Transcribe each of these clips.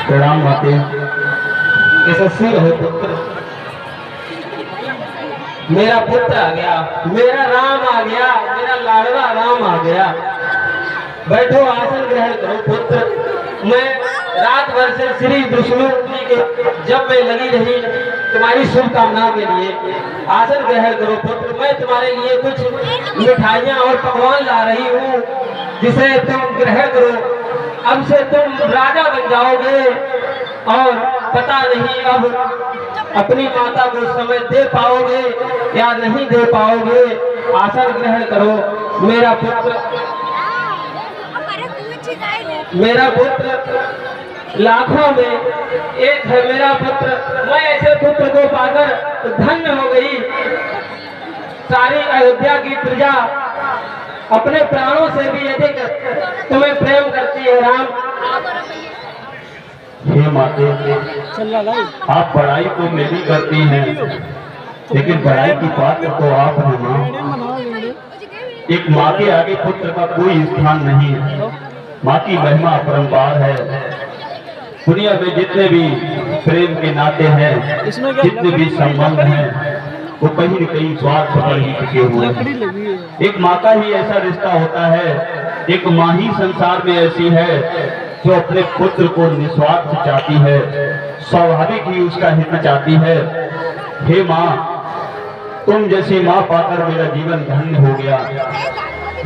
प्रणाम माते। यशस्वी रहे पुत्र। मेरा पुत्र आ गया, मेरा राम आ गया, मेरा लाडवा राम आ गया। बैठो, आसन ग्रहण करो पुत्र। मैं रात भर से श्री विष्णु जी के जब मैं लगी रही तुम्हारी शुभकामनाओं के लिए। आसन ग्रहण करो पुत्र। मैं तुम्हारे लिए कुछ मिठाइयाँ और पकवान ला रही हूँ, जिसे तुम ग्रहण करो। अब से तुम राजा बन जाओगे और पता नहीं अब अपनी माता को समय दे पाओगे या नहीं दे पाओगे। आसन ग्रहण करो मेरा पुत्र। मेरा पुत्र लाखों में एक है मेरा पुत्र। मैं ऐसे पुत्र को पाकर धन्य हो गई। सारी अयोध्या की प्रजा अपने प्राणों से भी अधिक तुम्हें प्रेम करती है राम। हे माते, आप पढ़ाई तो मेरी करती हैं, लेकिन पढ़ाई की बात तो आप हैं माँ। एक माँ के आगे पुत्र का कोई स्थान नहीं है। माँ की महिमा अपरंपार है। दुनिया में जितने भी प्रेम के नाते हैं, जितने भी संबंध हैं, वो कहीं न कहीं स्वार्थ पर ही टिके हुए हैं। एक माँ का ही ऐसा रिश्ता होता है। एक माँ ही संसार में ऐसी है जो अपने पुत्र को निस्वार्थ चाहती है, स्वाभाविक ही उसका हित चाहती है। हे माँ, तुम जैसी माँ पाकर मेरा जीवन धन्य हो गया,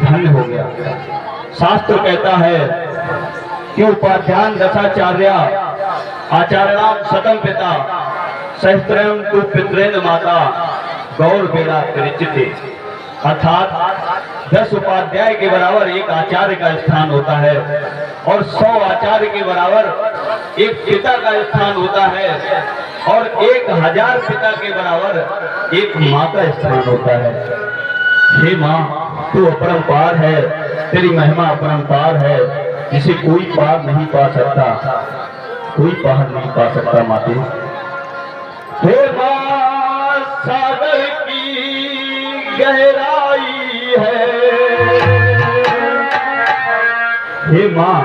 धन्य हो गया। शास्त्र कहता है कि उपाध्यान दशाचार्य आचार्याम सकल पिता सहस्त्रम तु पितृन माता गौर बेड़ा परिचिते। अर्थात 10 उपाध्याय के बराबर एक आचार्य का स्थान होता है और 100 आचार्य के बराबर एक पिता का स्थान होता है और 1000 पिता के बराबर एक माँ का स्थान होता है। हे माँ, तू अपरंपार है, तेरी महिमा अपरंपार है, जिसे कोई पार नहीं पा सकता, कोई पार नहीं पा सकता माते। हे माँ, सागर की गहराई है। हे माँ,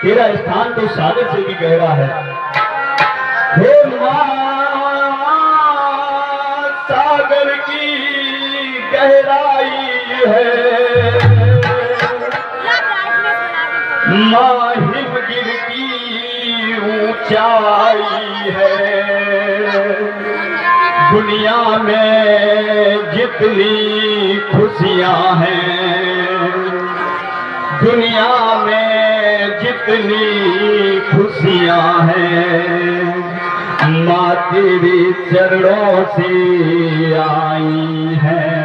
तेरा स्थान तो सागर से भी गहरा है। हे माँ, सागर की गहराई है। माँ, हिमगिर की ऊंचाई है। दुनिया में जितनी खुशियां हैं, दुनिया में जितनी खुशियां हैं, माँ तेरे चरणों से आई हैं।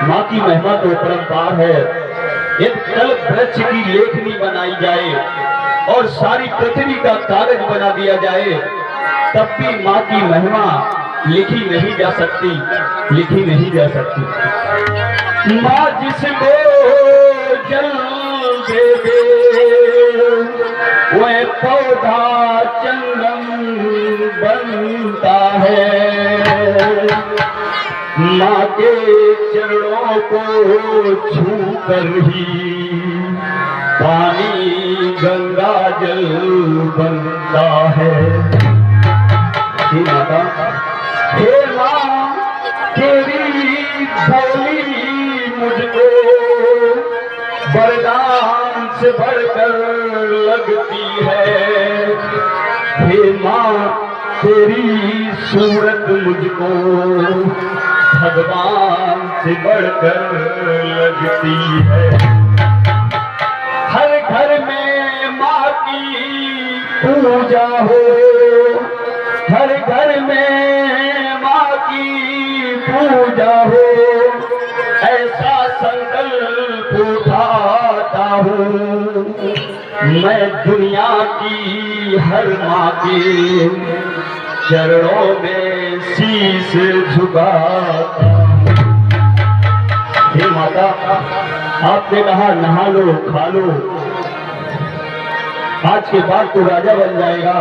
माँ की महिमा तो परंपार है। एक कल्प वृक्ष की लेखनी बनाई जाए और सारी पृथ्वी का कागज बना दिया जाए, तब भी माँ की महिमा लिखी नहीं जा सकती, लिखी नहीं जा सकती। माँ जिसको जल दे दे, वह पौधा चंदन बनता है। माँ के चरणों को छू कर ही पानी गंगा जल बनता है। हे माता, हे माँ, तेरी भोली मुझको वरदान से बढ़कर लगती है। हे माँ, तेरी सूरत मुझको भगवान से बढ़कर लगती है। हर घर में माँ की पूजा हो, हर घर में माँ की पूजा हो, ऐसा संकल्प उठाता हूँ मैं। दुनिया की हर माँ के चरणों में शीश झुकाता हूँ। हे माता, आपने कहा नहा लो, खा लो, आज के बाद तू राजा बन जाएगा,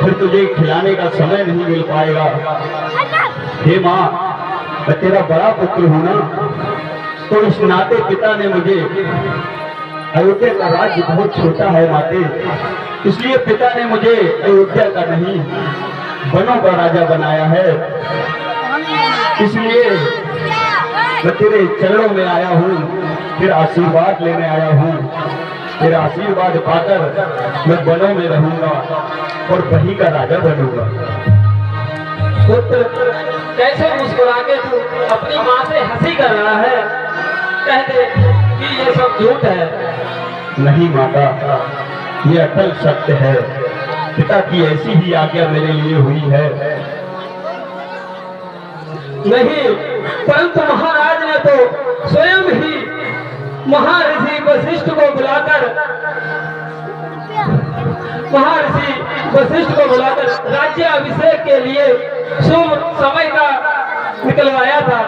फिर तुझे खिलाने का समय नहीं मिल पाएगा। हे माँ, मैं तेरा बड़ा पुत्र हूं ना, तो इस नाते पिता ने मुझे, अयोध्या का राज्य बहुत छोटा है माते, इसलिए पिता ने मुझे अयोध्या का नहीं वनों का राजा बनाया है। इसलिए मैं तेरे चरणों में आया हूँ, तेरा आशीर्वाद लेने आया हूँ। तेरा आशीर्वाद पाकर मैं वनों में रहूंगा और वहीं का राजा बनूंगा। पुत्र, कैसे मुस्कुरा के तू अपनी माँ से हंसी कर रहा है? कह दे कि ये सब झूठ है। नहीं माता, ये अटल सत्य है। पिता की ऐसी ही आज्ञा मेरे लिए हुई है। नहीं, परंतु महाराज ने तो स्वयं ही महर्षि वशिष्ठ को बुलाकर राज्याभिषेक के लिए शुभ समय का निकलवाया था,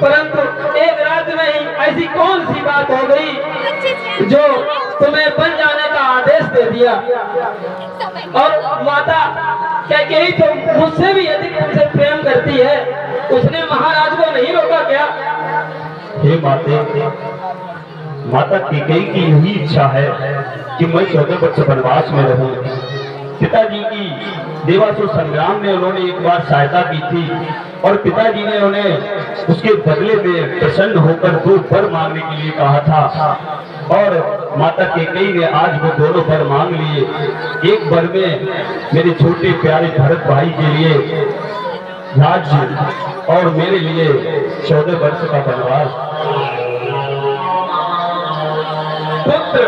परंतु एक रात में ही ऐसी कौन सी बात हो गई जो तुम्हें बन जाने का आदेश दे दिया? और माता कैकेयी तो मुझसे भी अधिक तुमसे प्रेम करती है, उसने महाराज को नहीं रोका क्या? हे माता कैकेयी की यही इच्छा है कि मैं 14 वर्ष वनवास में रहूं। पिताजी की देवासुर संग्राम में उन्होंने एक बार सहायता की थी और पिताजी ने उन्हें उसके बदले में प्रसन्न होकर 2 वर मांगने के लिए कहा था, और माता कैकेयी ने आज वो दोनों वर मांग लिए। एक वर में मेरे छोटे प्यारे भरत भाई के लिए राज्य और मेरे लिए 14 वर्ष का वनवास। पुत्र,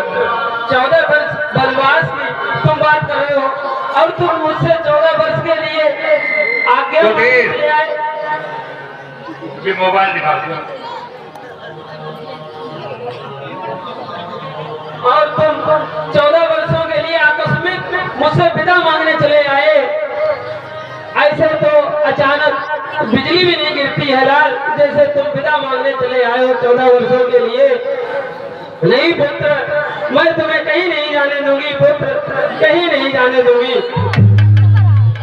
14 वर्ष वनवास की तुम बात कर रहे हो और तुम मुझसे 14 वर्ष के लिए आज्ञा मांगने आए? ये मोबाइल दिखा दो। और तुम 14 वर्षों के लिए आकस्मिक मुझसे विदा मांगने चले आए? ऐसे तो अचानक बिजली भी नहीं गिरती है लाल, जैसे तुम विदा मांगने चले आए हो 14 वर्षों के लिए। नहीं पुत्र, मैं तुम्हें कहीं नहीं जाने दूंगी पुत्र, कहीं नहीं जाने दूंगी।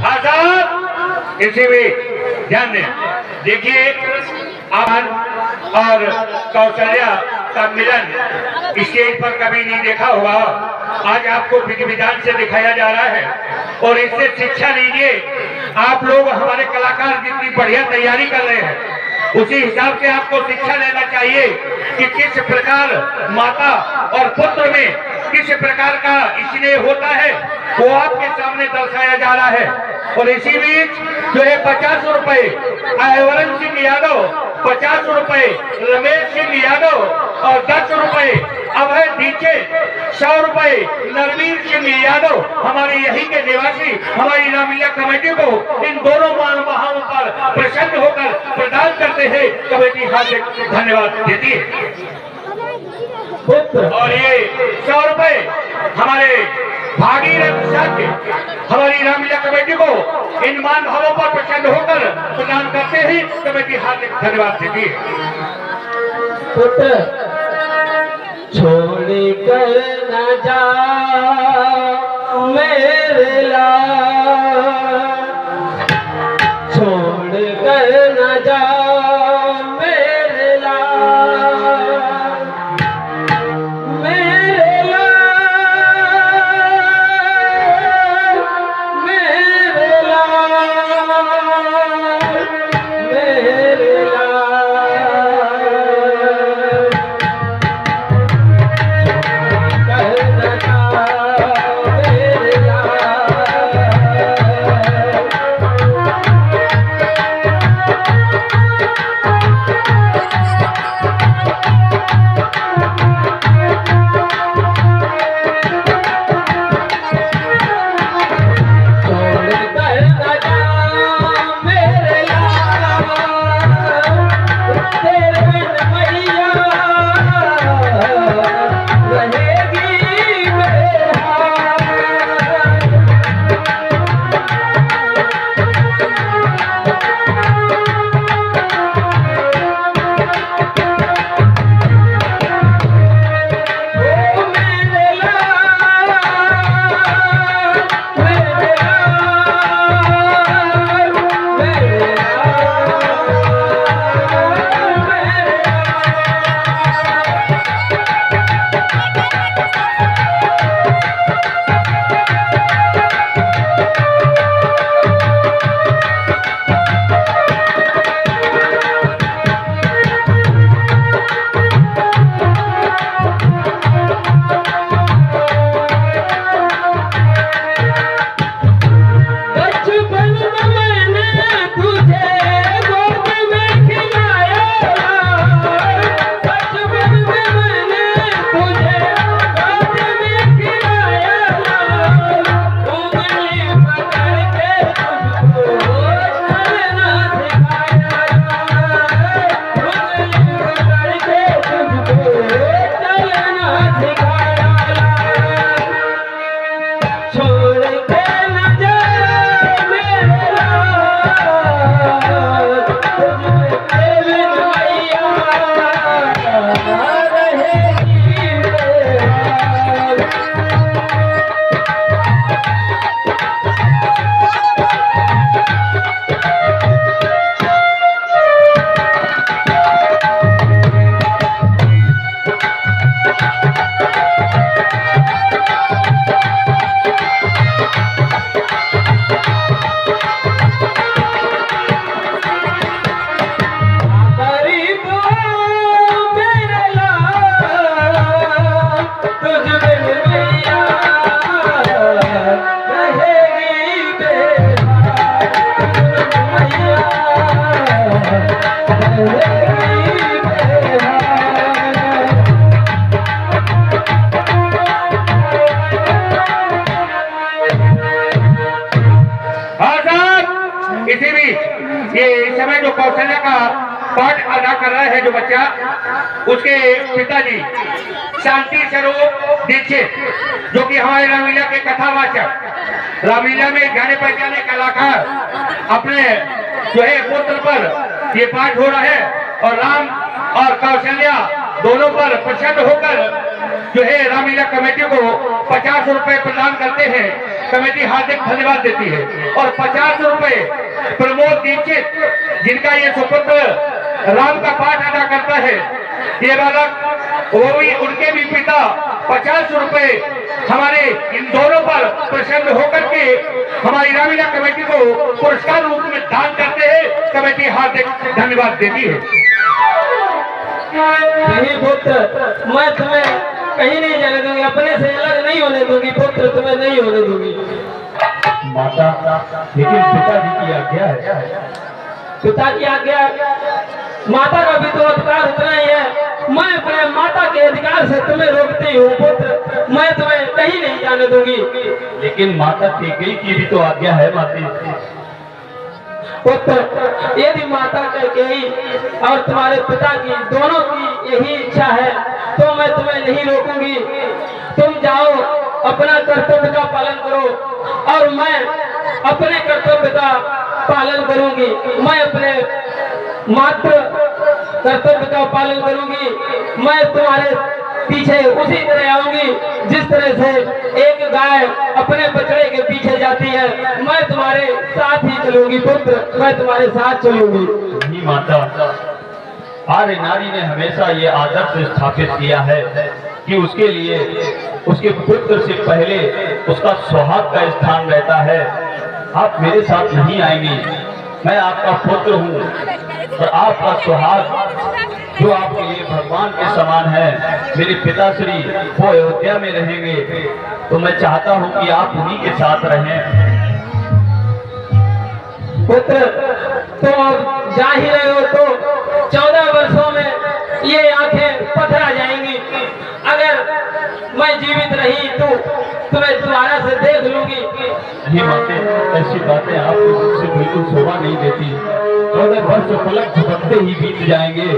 हाँ साहब, इसी भी ध्यान दें। देखिए, आभन और कौशल्या का मिलन स्टेज पर कभी नहीं देखा होगा, आज आपको विधि विधान से दिखाया जा रहा है और इससे शिक्षा लीजिए। आप लोग हमारे कलाकार जितनी बढ़िया तैयारी कर रहे हैं, उसी हिसाब से आपको शिक्षा लेना चाहिए कि किस प्रकार माता और पुत्र में किस प्रकार का स्नेह होता है, वो आपके सामने दर्शाया जा रहा है। और इसी बीच जो है 50 रुपए आयवरण सिंह यादव, 50 रुपए रमेश सिंह यादव और 10 रुपए अभय दीचे, 100 रुपए नरवीर सिंह यादव हमारे यही के निवासी हमारी रामलीला कमेटी को इन दोनों महानुभावों पर प्रसन्न होकर प्रदान करते हैं। कमेटी हार्दिक धन्यवाद देती है। और ये 100 रुपए हमारे भागीरथ साथी हमारी रामलीला कमेटी को इन मान भावों पर प्रसन्न होकर प्रदान करते हैं। कमेटी हार्दिक धन्यवाद देती है। पुत्र, छोड़ कर न जा मेरे लाल, छोड़ कर न जा मेरे लाल, मेरे लाल, मेरे लाल, मेरे लाल। कहना मेरे लाल का पाठ अदा कर रहा है जो बच्चा, उसके पिताजी शांति स्वरूप दीक्षित, जो कि हमारे रामलीला के कथावाचक, रामलीला में जाने पहचाने कलाकार, अपने जो है पुत्र पर ये पाठ हो रहा है और राम और कौशल्या दोनों पर प्रसन्न होकर जो है रामलीला कमेटी को 50 रुपए प्रदान करते हैं। कमेटी हार्दिक धन्यवाद देती है। और 50 रुपए प्रमोद दीक्षित, जिनका ये सुपुत्र राम का पाठ अदा करता है, ये बालक, वो भी, उनके भी पिता 50 रुपए हमारे इन दोनों पर प्रसन्न होकर के हमारी रामलीला कमेटी को पुरस्कार रूप में दान करते हैं। कमेटी हार्दिक धन्यवाद देती है। नहीं पुत्र, मैं तुम्हें कहीं नहीं जाने दूंगी, अपने से अलग नहीं होने दूंगी पुत्र, तुम्हें नहीं होने दूंगी। माता, लेकिन पिताजी की आज्ञा है। पिता की आज्ञा, माता का भी तो अधिकार उतना ही है। मैं अपने माता के अधिकार से तुम्हें रोकती हूँ पुत्र, मैं तुम्हें कहीं नहीं जाने दूंगी। लेकिन माता कैकेयी की भी तो आज्ञा है माते। पुत्र, यदि माता कैकेयी और तुम्हारे पिता की दोनों की यही इच्छा है तो मैं तुम्हें नहीं रोकूंगी। तुम जाओ, अपना कर्तव्य का पालन करो और मैं अपने कर्तव्य का पालन करूंगी। मैं अपने मात्र कर्तव्य का पालन करूंगी। मैं तुम्हारे पीछे उसी तरह आऊंगी जिस तरह से एक गाय अपने बछड़े के पीछे जाती है। मैं तुम्हारे साथ ही चलूंगी पुत्र, मैं तुम्हारे साथ चलूंगी। नहीं माता, आर्य नारी ने हमेशा ये आदर्श स्थापित किया है कि उसके लिए उसके पुत्र से पहले उसका सुहाग का स्थान रहता है। आप मेरे साथ नहीं आएंगी, मैं आपका पुत्र हूँ और आपका सुहाग जो आपके लिए भगवान के समान है, मेरे पिताश्री वो अयोध्या में रहेंगे, तो मैं चाहता हूँ कि आप उन्हीं के साथ रहें। पुत्र, तुम अब जा ही रहे हो तो 14 वर्षों में ये आंखें पथरा जाएंगी। अगर मैं जीवित रही तो तुम्हें दोबारा से देख लूंगी। नहीं माते, ऐसी बातें आपके मुख से बिल्कुल शोभा नहीं देती। 14 वर्ष पलक झपकते ही बीत जाएंगे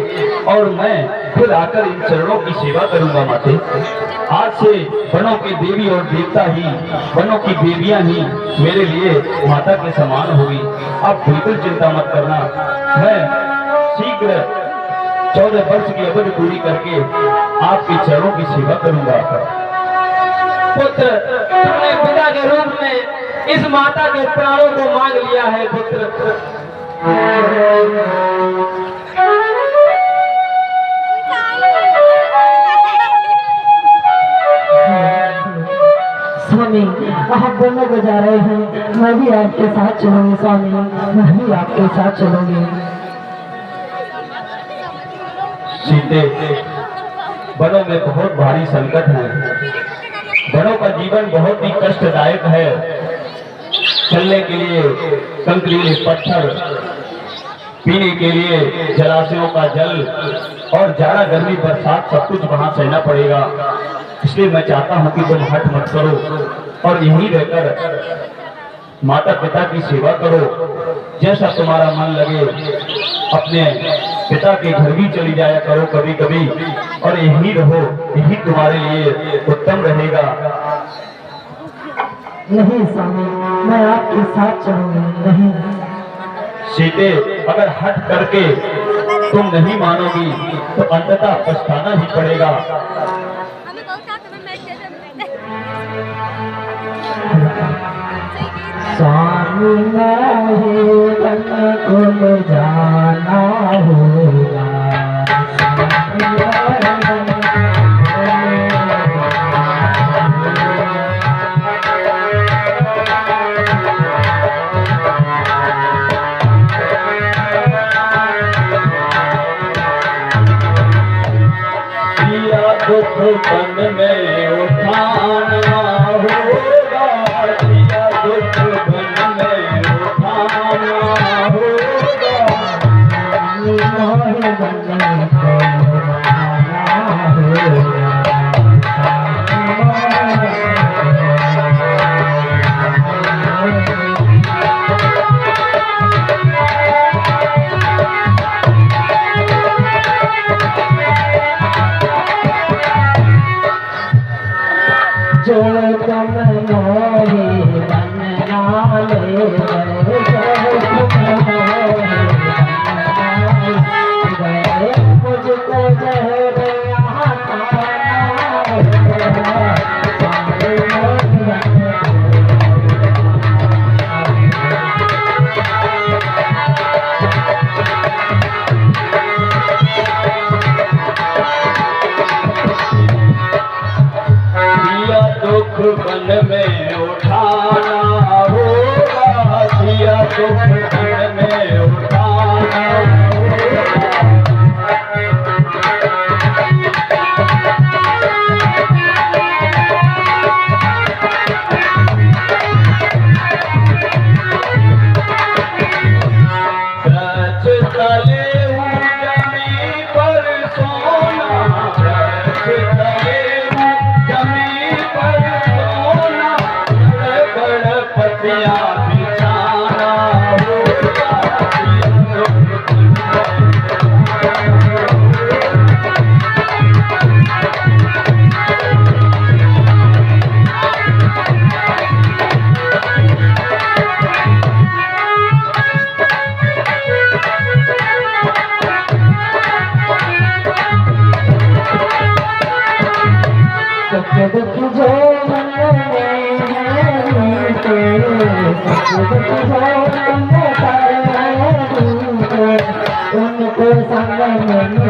और मैं फिर आकर इन चरणों की सेवा करूंगा माते। आज से वनों के देवी और देवता ही, वनों की देवियां ही मेरे लिए माता के समान होगी। आप बिल्कुल चिंता मत करना, मैं शीघ्र 14 वर्ष की अवधि पूरी करके आपके चरणों की सेवा करूंगा। पुत्र, तुमने पिता के रूप में इस माता के प्राणों को मांग लिया है पुत्र। स्वामी, आप दोनों को जा रहे हैं, मैं भी आपके साथ चलूंगी स्वामी, मैं भी आपके साथ चलूंगी। सीते, वनों में बहुत भारी संकट है, वनों का जीवन बहुत ही कष्टदायक है। चलने के लिए कंकरीले पत्थर, पीने के लिए जलाशयों का जल और जाड़ा गर्मी बरसात सब कुछ वहां सहना पड़ेगा। इसलिए मैं चाहता हूं कि तुम हट मत करो और यहीं रहकर माता पिता की सेवा करो। जैसा तुम्हारा मन लगे, अपने पिता के घर भी चली जाया करो कभी कभी और यहीं रहो, यही तुम्हारे लिए उत्तम रहेगा। नहीं स्वामी, मैं आपके साथ चलूंगी। नहीं सीते, अगर हट करके तुम नहीं मानोगी तो अंततः पछताना ही पड़ेगा। स्वामी, नहीं को जाना होगा। दुख बन में उठाना होगा, दिया दुख बन में उठाना होगा। मोह बन को जाना होगा। उनको संग में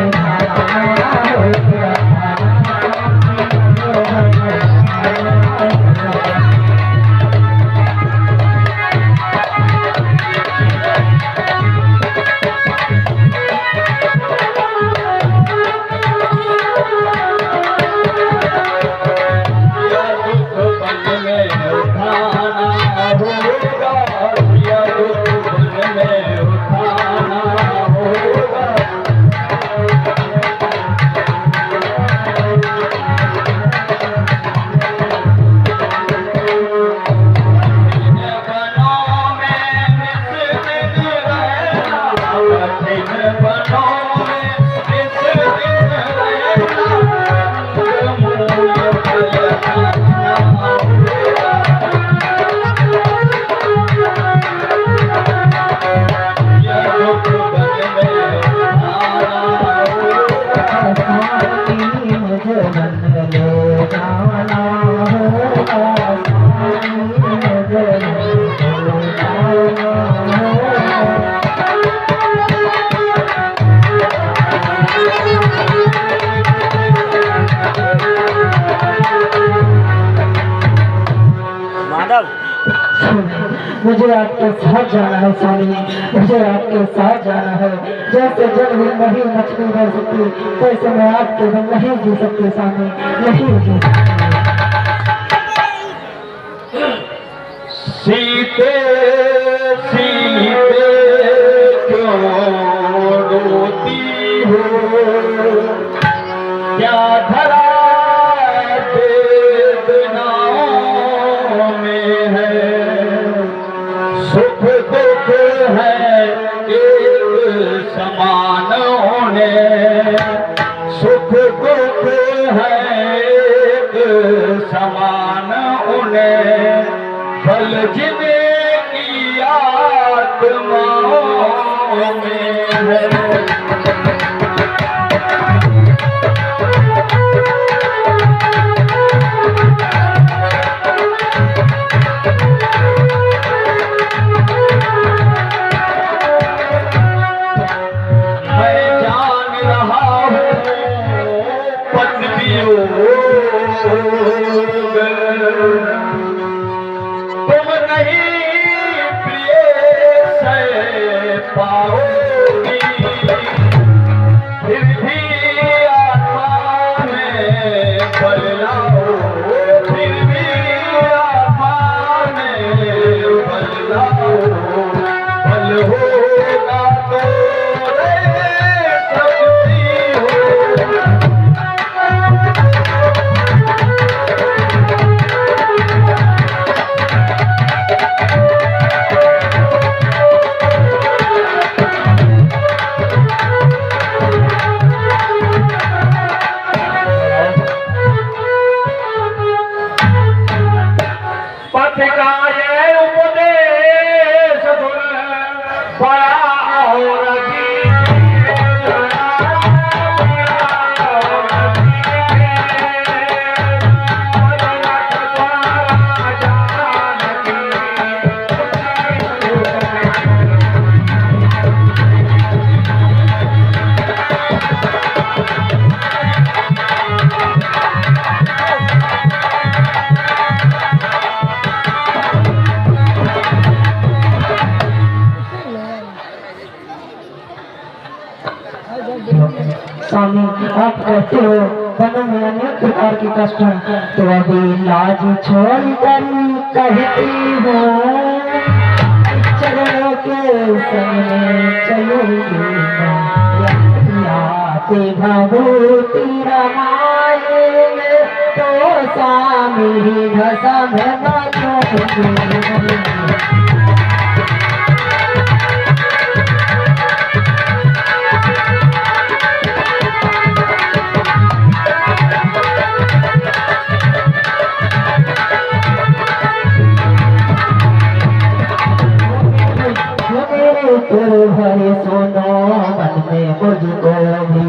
मुझे आपके साथ जाना है स्वामी, मुझे आपके साथ जाना है। जैसे जल में नहीं मछली रह सकती, वैसे मैं आपके बिन नहीं जी सकती स्वामी, नहीं जी सीते सीते क्यों रोती हो, क्या धरा समान होने, सुख दुख है एक समान उन्हें, फल जिनकी आत्माओं में है। तुम नहीं प्रिय से पाओगी, फिर भी आत्मा में बदलाओ, फिर भी आत्मा में बदलाओ, बल होगा तो रह सकती हो। स्वामी आप कहते हो वनों में अनेक प्रकार के कष्ट हैं, तो अभी लाज छोड़ कर कहती हो चरणों के संग चलोगी याते भभूति रमाएंगे, तो स्वामी भसम बचोगे। हरे सोनो मन में मुझको भी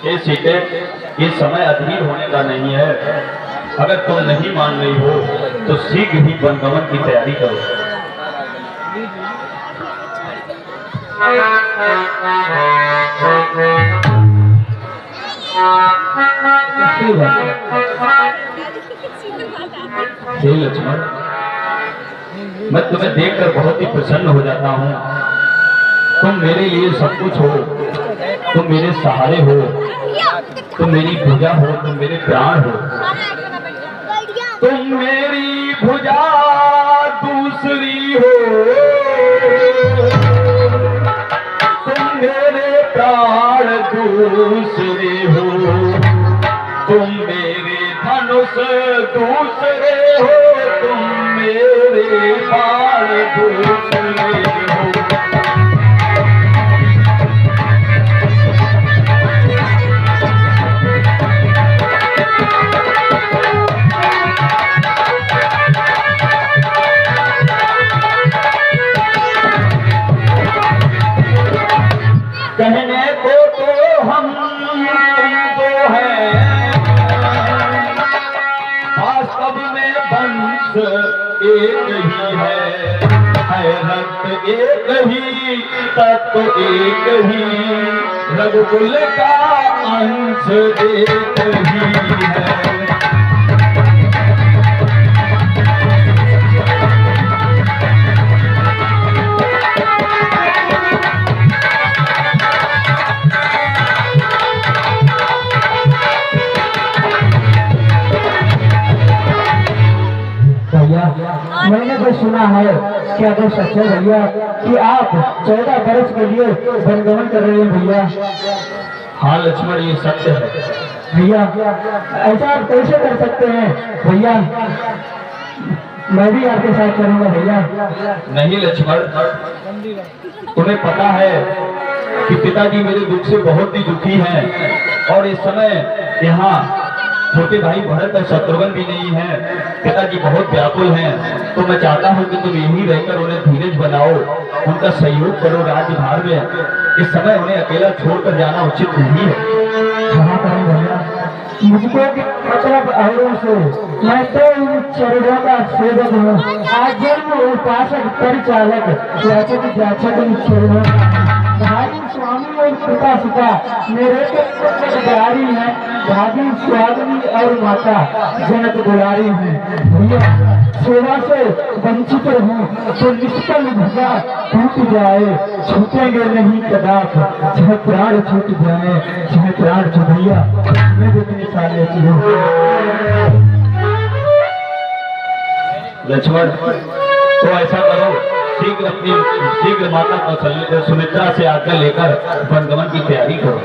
ये सीटें ये समय अधीर होने का नहीं है। अगर तुम नहीं मान रही हो तो शीघ्र ही वनगमन की तैयारी करो। हे लक्ष्मण, मैं तुम्हें देखकर बहुत ही प्रसन्न हो जाता हूँ। तुम मेरे लिए सब कुछ हो, तुम मेरे सहारे हो, तुम मेरी भुजा हो, तुम मेरे प्राण हो। तुम मेरी भुजा दूसरी हो, तुम मेरे प्राण दूसरे हो, तुम मेरे धनुष दूसरे हो, तुम मेरे बाण दूसरे हो। कहने को तो हम दो हैं, वास्तव में वंश एक ही है रक्त एक ही, तत्व एक ही, रघुकुल का अंश एक ही है। मैंने तो सुना है, क्या तो सच है भैया कि आप 14 वर्ष के लिए वनगमन कर रहे हैं भैया? हाँ लक्ष्मण, ये सत्य है भैया। ऐसा आप कैसे कर सकते हैं भैया? मैं भी आपके साथ करूंगा भैया। नहीं लक्ष्मण, तुम्हें पता है कि पिताजी मेरे दुख से बहुत ही दुखी हैं और इस समय यहाँ छोटे भाई भरत और शत्रुघ्न भी नहीं है। पिताजी बहुत व्याकुल हैं, तो मैं चाहता हूँ कि तुम यहीं रहकर उन्हें धीरज बनाओ, उनका सहयोग करो राज्यभार में। इस समय उन्हें अकेला छोड़कर जाना उचित नहीं है। क्षमा करें भैया, मुझको मतलब औरों से मैं तो इन चरणों का सेवक हूँ। आज जन्म उपासक परिचालक याचक जाचक इन चरणों भाई स्वामी और पिता सुता मेरे के दुलारी है, भाभी स्वामी और माता जनक दुलारी है भैया। सेवा से वंचित हूँ तो निष्फल भगा टूट जाए, छूटेंगे नहीं कदाप, चाहे प्राण छूट जाए, चाहे प्राण छूटिया मैं जितने साले की हूँ। लक्ष्मण तो ऐसा करो, शीघ्र माता कौशल्या सुमित्रा से आज्ञा लेकर वनगमन की तैयारी करो।